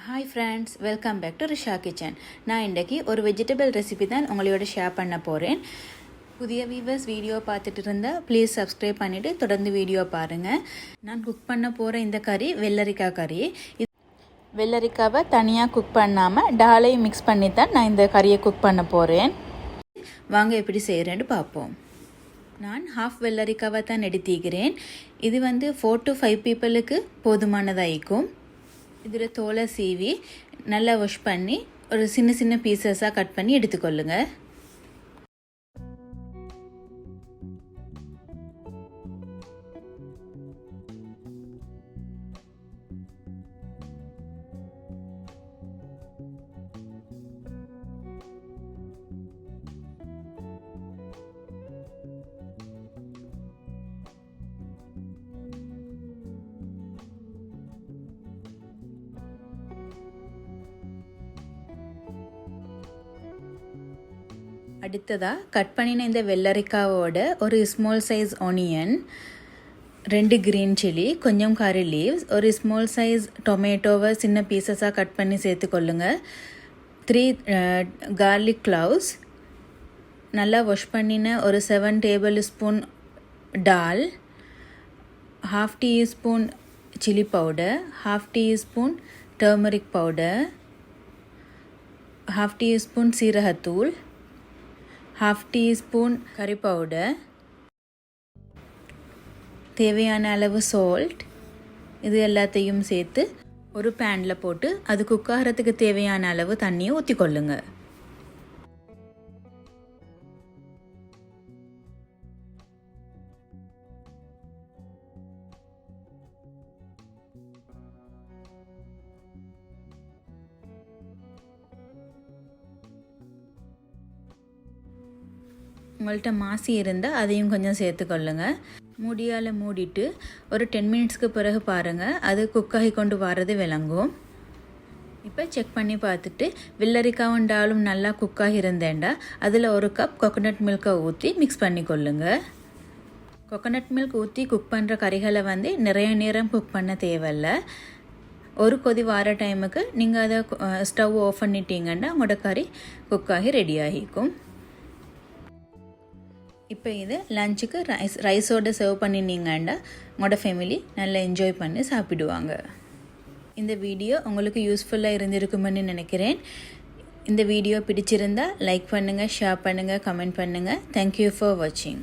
Hi friends, welcome back to Risha Kitchen. நான் இன்றைக்கி ஒரு வெஜிடபிள் ரெசிபி தான் உங்களோட ஷேர் பண்ண போகிறேன். புதிய வியூவர்ஸ் வீடியோ பார்த்துட்டு இருந்தால் ப்ளீஸ் சப்ஸ்கிரைப் பண்ணிவிட்டு தொடர்ந்து வீடியோ பாருங்கள். நான் குக் பண்ண போகிற இந்த கறி வெள்ளரிக்காய் கறி. வெள்ளரிக்காவை தனியாக குக் பண்ணாமல் டாலையும் மிக்ஸ் பண்ணி தான் நான் இந்த கறியை குக் பண்ண போகிறேன். வாங்க எப்படி செய்கிறேன்னு பார்ப்போம். நான் ஹாஃப் வெள்ளரிக்காவை தான் எடுத்திக்கிறேன். இது 4 to 5 பீப்புளுக்கு போதுமானதாகிக்கும். இதில் தோலை சீவி நல்லா வாஷ் பண்ணி ஒரு சின்ன சின்ன பீசஸாக கட் பண்ணி எடுத்துக்கொள்ளுங்க. அடுத்ததாக கட் பண்ணின இந்த வெள்ளரிக்காவோட ஒரு small size onion, 2 green chilli, கொஞ்சம் கறி லீவ்ஸ், ஒரு ஸ்மால் சைஸ் டொமேட்டோவை சின்ன பீசஸாக கட் பண்ணி சேர்த்துக்கொள்ளுங்க. 3 garlic cloves, நல்லா வாஷ் பண்ணின ஒரு 7 டேபிள் ஸ்பூன் டால், 1/2 teaspoon chilli powder, 1/2 teaspoon turmeric powder, 1/2 teaspoon சீரகத்தூள், 1/2 டீஸ்பூன் கறி பவுடர், தேவையான அளவு சால்ட், இது எல்லாத்தையும் சேர்த்து ஒரு பேனில் போட்டு அது குக் ஆகிறதுக்கு தேவையான அளவு தண்ணியை ஊற்றிக்கொள்ளுங்க. உங்கள்கிட்ட மாசி இருந்தால் அதையும் கொஞ்சம் சேர்த்துக்கொள்ளுங்க. மூடியால் மூடிட்டு ஒரு 10 மினிட்ஸ்க்கு பிறகு பாருங்கள், அது குக்காகி கொண்டு வரது விளங்கும். இப்போ செக் பண்ணி பார்த்துட்டு வெள்ளரிக்காவும் டாலும் நல்லா குக்காகி இருந்தேன்டா அதில் 1 கப் கோகோனட் மில்கை ஊற்றி மிக்ஸ் பண்ணி கொள்ளுங்க. கோகோனட் மில்க் ஊற்றி குக் பண்ணுற கறிகளை நிறைய நேரம் குக் பண்ண தேவையில்லை. ஒரு கொதி வார டைமுக்கு நீங்கள் அதை ஸ்டவ் ஆஃப் பண்ணிட்டீங்கன்னா உங்களோட கறி குக்காகி ரெடி ஆகிக்கும். இப்போ இது லஞ்சுக்கு ரைஸோடு சர்வ் பண்ணினீங்கன்னா உங்களோட ஃபேமிலி நல்லா என்ஜாய் பண்ணி சாப்பிடுவாங்க. இந்த வீடியோ உங்களுக்கு யூஸ்ஃபுல்லாக இருந்திருக்குமென்னு நினைக்கிறேன். இந்த வீடியோ பிடிச்சிருந்தால் லைக் பண்ணுங்கள், ஷேர் பண்ணுங்கள், கமெண்ட் பண்ணுங்கள். தேங்க்யூ ஃபார் வாட்சிங்.